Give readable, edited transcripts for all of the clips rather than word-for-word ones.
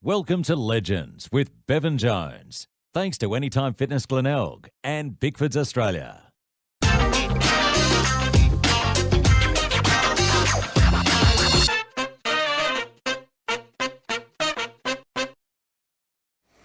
Welcome to Legends with Bevan Jones. Thanks to Anytime Fitness Glenelg and Bickford's Australia.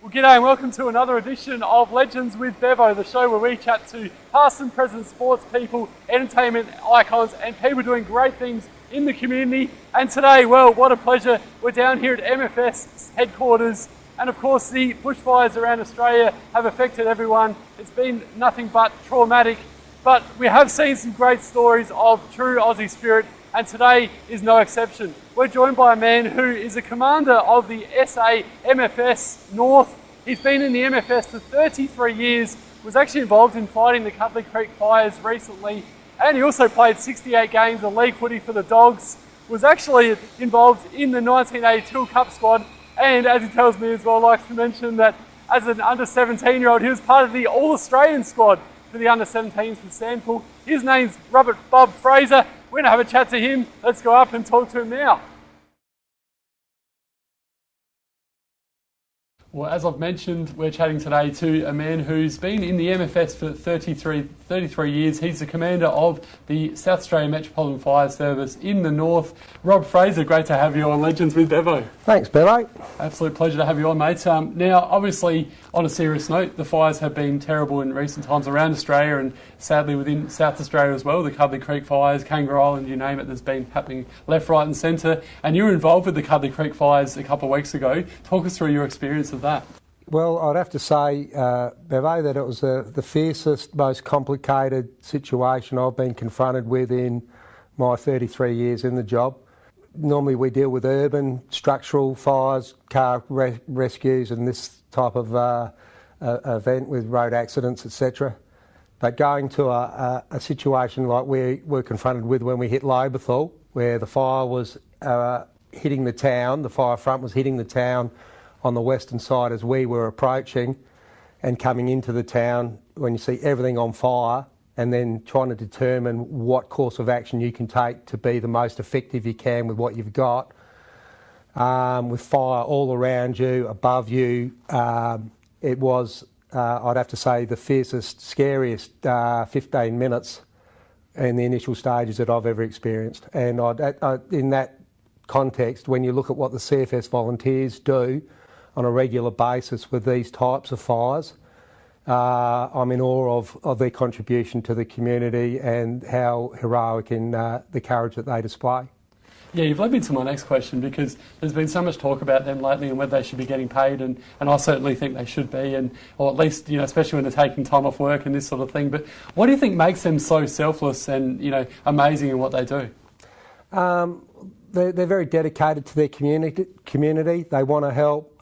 Well, g'day and welcome to another edition of Legends with Bevo, the show where we chat to past and present sports people, entertainment icons and people doing great things in the community. And today, well, what a pleasure. We're down here at MFS headquarters, and of course the bushfires around Australia have affected everyone. It's been nothing but traumatic, but we have seen some great stories of true Aussie spirit, and today is no exception. We're joined by a man who is a commander of the SA MFS North. He's been in the MFS for 33 years, was actually involved in fighting the Cudlee Creek fires recently, and he also played 68 games of league footy for the Dogs, was actually involved in the 1982 Cup squad, and as he tells me as well, likes to mention that as an under 17-year-old, he was part of the All-Australian squad for the under 17s for SAMFS. His name's Bob Fraser. We're going to have a chat to him. Let's go up and talk to him now. Well, as I've mentioned, we're chatting today to a man who's been in the MFS for 33 years. He's the commander of the South Australian Metropolitan Fire Service in the North. Rob Fraser, great to have you on Legends with Bevo. Thanks, Bevo. Absolute pleasure to have you on, mate. Now, obviously, on a serious note, the fires have been terrible in recent times around Australia and sadly within South Australia as well. The Cudlee Creek fires, Kangaroo Island, you name it, there's been happening left, right and centre. And you were involved with the Cudlee Creek fires a couple of weeks ago. Talk us through your experience of that. Well, I'd have to say, Bevo, that it was the fiercest, most complicated situation I've been confronted with in my 33 years in the job. Normally we deal with urban, structural fires, car rescues and this type of event with road accidents, etc. But going to a situation like we were confronted with when we hit Lobethal, where the fire was hitting the town, the fire front was hitting the town on the western side as we were approaching and coming into the town, when you see everything on fire and then trying to determine what course of action you can take to be the most effective you can with what you've got. With fire all around you, above you, it was, I'd have to say, the fiercest, scariest 15 minutes in the initial stages that I've ever experienced. And in that context, when you look at what the CFS volunteers do on a regular basis with these types of fires, I'm in awe of their contribution to the community and how heroic in the courage that they display. Yeah, you've led me to my next question, because there's been so much talk about them lately and whether they should be getting paid, and I certainly think they should be, or at least, especially when they're taking time off work and this sort of thing. But what do you think makes them so selfless and, amazing in what they do? They're very dedicated to their community. They want to help.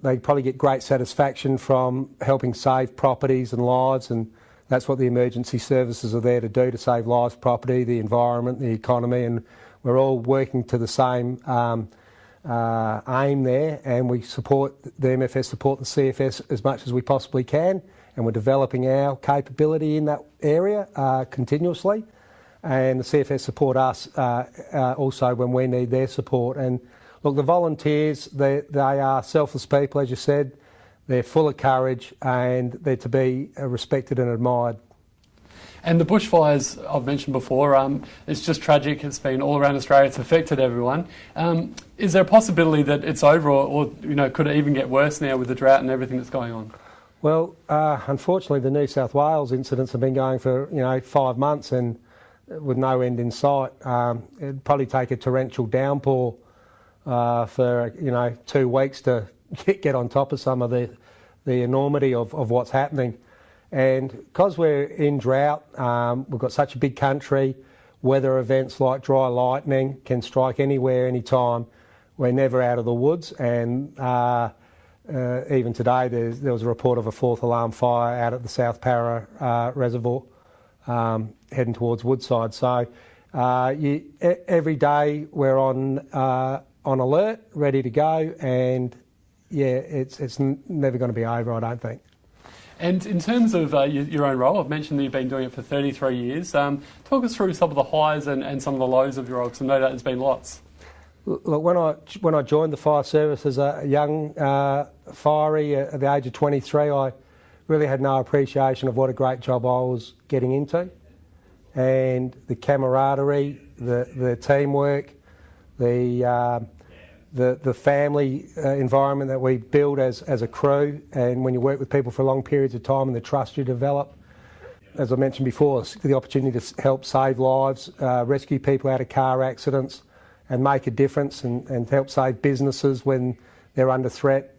They probably get great satisfaction from helping save properties and lives, and that's what the emergency services are there to do, to save lives, property, the environment, the economy, and we're all working to the same aim there, and we support the MFS, support the CFS as much as we possibly can, and we're developing our capability in that area continuously. And the CFS support us also when we need their support. And look, the volunteers, they are selfless people, as you said. They're full of courage and they're to be respected and admired. And the bushfires I've mentioned before, it's just tragic. It's been all around Australia. It's affected everyone. Is there a possibility that it's over, or could it even get worse now with the drought and everything that's going on? Well, unfortunately, the New South Wales incidents have been going for 5 months and with no end in sight. It'd probably take a torrential downpour for 2 weeks to get on top of some of the enormity of what's happening. And because we're in drought, we've got such a big country, weather events like dry lightning can strike anywhere, anytime. We're never out of the woods, and even today there was a report of a 4th alarm fire out at the South Para Reservoir, heading towards Woodside. So every day we're on alert, ready to go, and it's never going to be over, I don't think. And in terms of your own role, I've mentioned that you've been doing it for 33 years. Talk us through some of the highs and some of the lows of your role, because no doubt there's been lots. Look, when I joined the fire service as a young firey at the age of 23, I really had no appreciation of what a great job I was getting into, and the camaraderie, the teamwork, the family environment that we build as a crew, and when you work with people for long periods of time and the trust you develop. As I mentioned before, the opportunity to help save lives, rescue people out of car accidents and make a difference, and help save businesses when they're under threat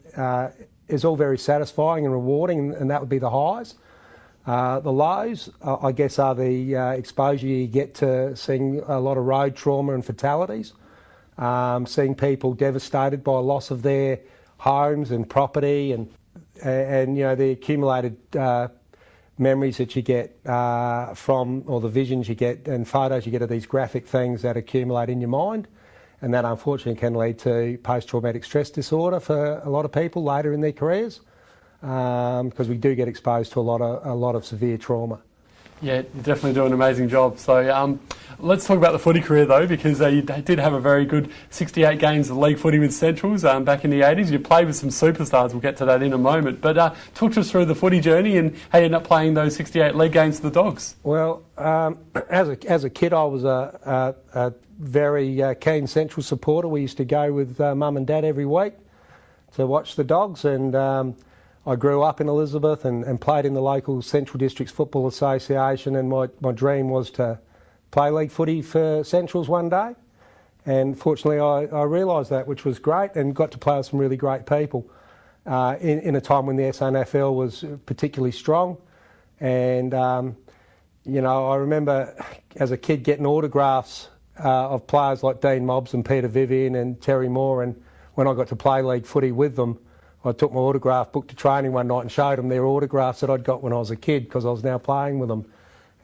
is all very satisfying and rewarding, and that would be the highs. The lows, I guess, are the exposure you get to seeing a lot of road trauma and fatalities, seeing people devastated by loss of their homes and property, and the accumulated memories that you get from, or the visions you get and photos you get of these graphic things that accumulate in your mind, and that unfortunately can lead to post-traumatic stress disorder for a lot of people later in their careers, because we do get exposed to a lot of severe trauma. Yeah, you definitely do an amazing job. So let's talk about the footy career though, because you did have a very good 68 games of league footy with Centrals back in the 80s. You played with some superstars, we'll get to that in a moment. But talk to us through the footy journey and how you ended up playing those 68 league games for the Dogs. Well, as a kid I was a very keen Central supporter. We used to go with Mum and Dad every week to watch the Dogs, and I grew up in Elizabeth and played in the local Central Districts Football Association, and my dream was to play league footy for Centrals one day. And fortunately I realised that, which was great, and got to play with some really great people in a time when the SANFL was particularly strong. And, I remember as a kid getting autographs of players like Dean Mobbs and Peter Vivian and Terry Moore, and when I got to play league footy with them, I took my autograph book to training one night and showed them their autographs that I'd got when I was a kid, because I was now playing with them.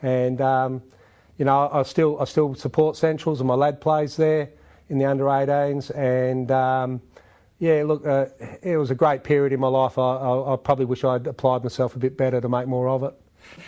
And, I still support Centrals, and my lad plays there in the under-18s. And, it was a great period in my life. I probably wish I'd applied myself a bit better to make more of it.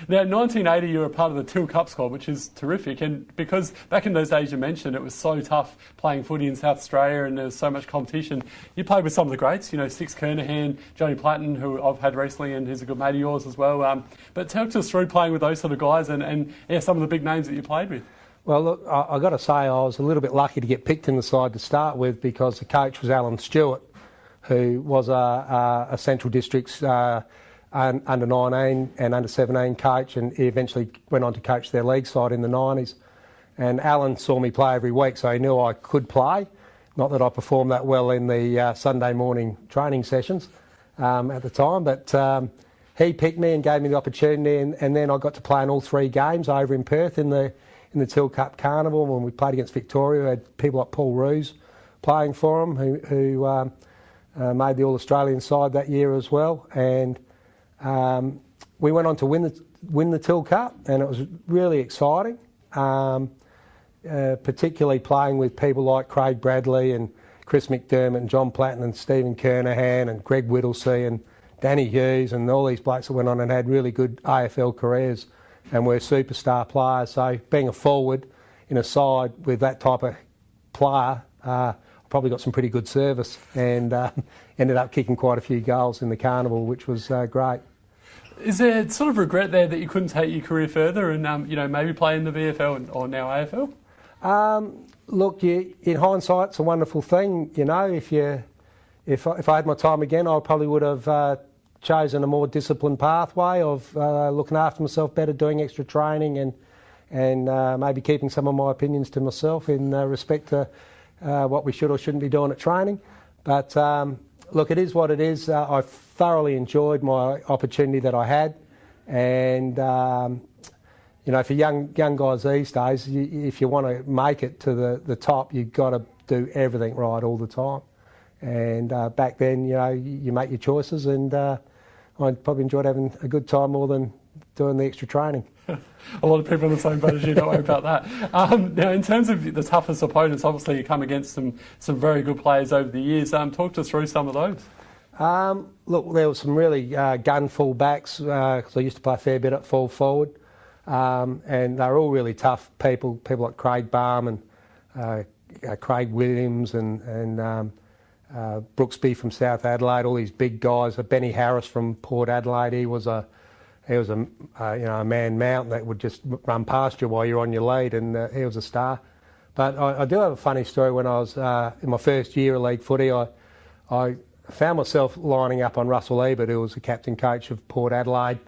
Now, 1980, you were a part of the Till Cup squad, which is terrific. And because back in those days you mentioned it was so tough playing footy in South Australia and there was so much competition, you played with some of the greats, Six Kernahan, Johnny Platten, who I've had recently, and he's a good mate of yours as well. But talk us through playing with those sort of guys and some of the big names that you played with. Well, look, I've got to say I was a little bit lucky to get picked in the side to start with, because the coach was Alan Stewart, who was a Central Districts under 19 and under 17 coach, and he eventually went on to coach their league side in the 90s. And Alan saw me play every week, so he knew I could play. Not that I performed that well in the Sunday morning training sessions at the time, but he picked me and gave me the opportunity, and then I got to play in all 3 games over in Perth in the Till Cup Carnival. When we played against Victoria, we had people like Paul Roos playing for him, who made the All-Australian side that year as well. And we went on to win the Till Cup, and it was really exciting, particularly playing with people like Craig Bradley and Chris McDermott and John Platten and Stephen Kernahan and Greg Whittlesey and Danny Hughes, and all these blokes that went on and had really good AFL careers and were superstar players. So being a forward in a side with that type of player, probably got some pretty good service, and ended up kicking quite a few goals in the Carnival, which was great. Is there sort of regret there that you couldn't take your career further and maybe play in the VFL or now AFL? Look, in hindsight, it's a wonderful thing. If I had my time again, I probably would have chosen a more disciplined pathway of looking after myself better, doing extra training, and maybe keeping some of my opinions to myself in respect to what we should or shouldn't be doing at training. But look, it is what it is. I thoroughly enjoyed my opportunity that I had, and for young guys these days, if you want to make it to the top, you've got to do everything right all the time. And back then, you make your choices, and I probably enjoyed having a good time more than doing the extra training. A lot of people in the same boat as you, don't worry about that. Now, in terms of the toughest opponents, obviously you come against some very good players over the years. Talk us through some of those. Look, there were some really gun full backs, because I used to play a fair bit at full forward, and they were all really tough people like Craig Barham and Craig Williams and Brooksby from South Adelaide, all these big guys. Benny Harris from Port Adelaide, he was a man mountain that would just run past you while you're on your lead, and he was a star. But I do have a funny story. When I was in my first year of league footy, I found myself lining up on Russell Ebert, who was the captain coach of Port Adelaide,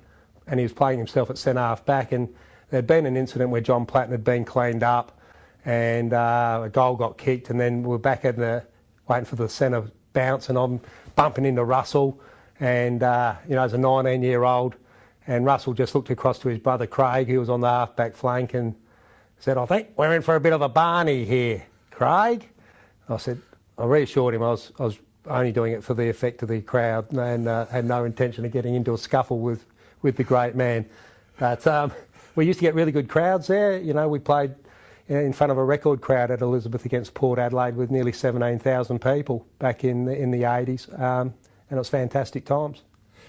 and he was playing himself at centre half back, and there'd been an incident where John Platten had been cleaned up and a goal got kicked, and then we're back at waiting for the centre bounce, and I'm bumping into Russell, and as a 19-year-old, and Russell just looked across to his brother Craig, who was on the half-back flank, and said, "I think we're in for a bit of a Barney here, Craig." I reassured him I was only doing it for the effect of the crowd, and had no intention of getting into a scuffle with the great man. But we used to get really good crowds there. We played in front of a record crowd at Elizabeth against Port Adelaide with nearly 17,000 people back in the 80s, and it was fantastic times.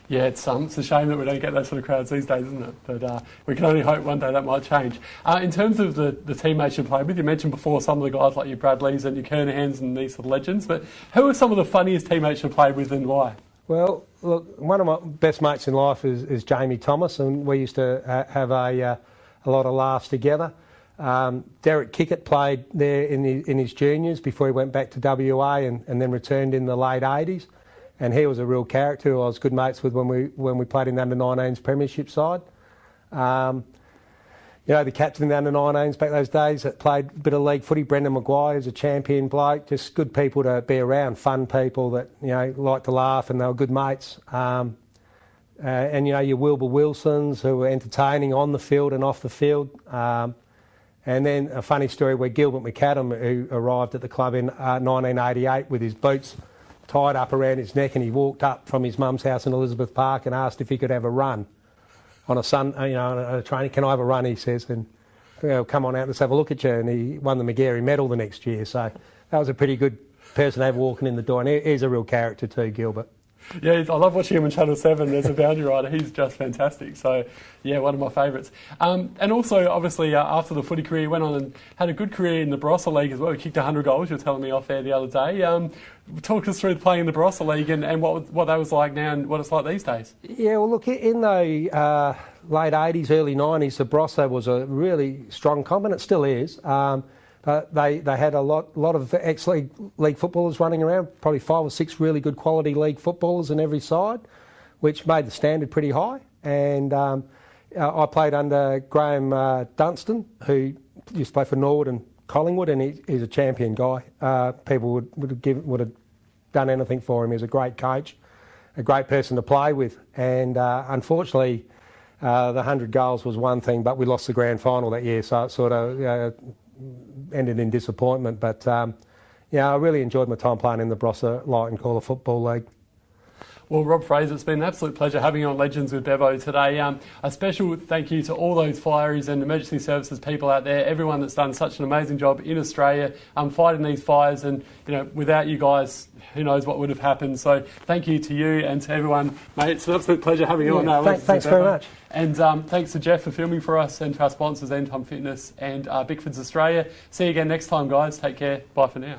Yeah, it's a shame that we don't get those sort of crowds these days, isn't it? But we can only hope one day that might change. In terms of the teammates you played with, you mentioned before some of the guys like your Bradleys and your Kernahans and these sort of legends, but who are some of the funniest teammates you played with and why? Well, look, one of my best mates in life is Jamie Thomas, and we used to have a lot of laughs together. Derek Kickett played there in his juniors before he went back to WA and then returned in the late 80s. And he was a real character who I was good mates with when we played in the under-19s premiership side. The captain of the under-19s back those days that played a bit of league footy, Brendan Maguire, was a champion bloke, just good people to be around, fun people that, like to laugh, and they were good mates. And your Wilbur Wilsons, who were entertaining on the field and off the field. And then a funny story where Gilbert McAdam, who arrived at the club in 1988 with his boots tied up around his neck, and he walked up from his mum's house in Elizabeth Park and asked if he could have a run on on a training. "Can I have a run?" he says, and "Come on out, let's have a look at you." And he won the McGarry medal the next year. So that was a pretty good person to have walking in the door, and he's a real character too, Gilbert. Yeah, I love watching him on Channel 7 as a boundary rider. He's just fantastic. So, yeah, one of my favourites. And also, obviously, after the footy career, went on and had a good career in the Barossa League as well. He kicked 100 goals, you were telling me off there the other day. Talk us through playing in the Barossa League and what that was like now and what it's like these days. Yeah, well, look, in the late 80s, early 90s, the Barossa was a really strong comp, and it still is. But they had a lot of ex-league footballers running around, probably 5 or 6 really good quality league footballers in every side, which made the standard pretty high. And I played under Graham Dunstan, who used to play for Norwood and Collingwood, and he's a champion guy. People would have done anything for him. He's a great coach, a great person to play with. And unfortunately, the 100 goals was one thing, but we lost the grand final that year, so it sort of ended in disappointment. But I really enjoyed my time playing in the Barossa Light and Cooler Football League. Well, Rob Fraser, it's been an absolute pleasure having you on Legends with Bevo today. A special thank you to all those fireys and emergency services people out there, everyone that's done such an amazing job in Australia fighting these fires. And, without you guys, who knows what would have happened. So thank you to you and to everyone. Mate, it's an absolute pleasure having you on now. Thanks very much. And thanks to Jeff for filming for us, and to our sponsors, End Time Fitness and Bickford's Australia. See you again next time, guys. Take care. Bye for now.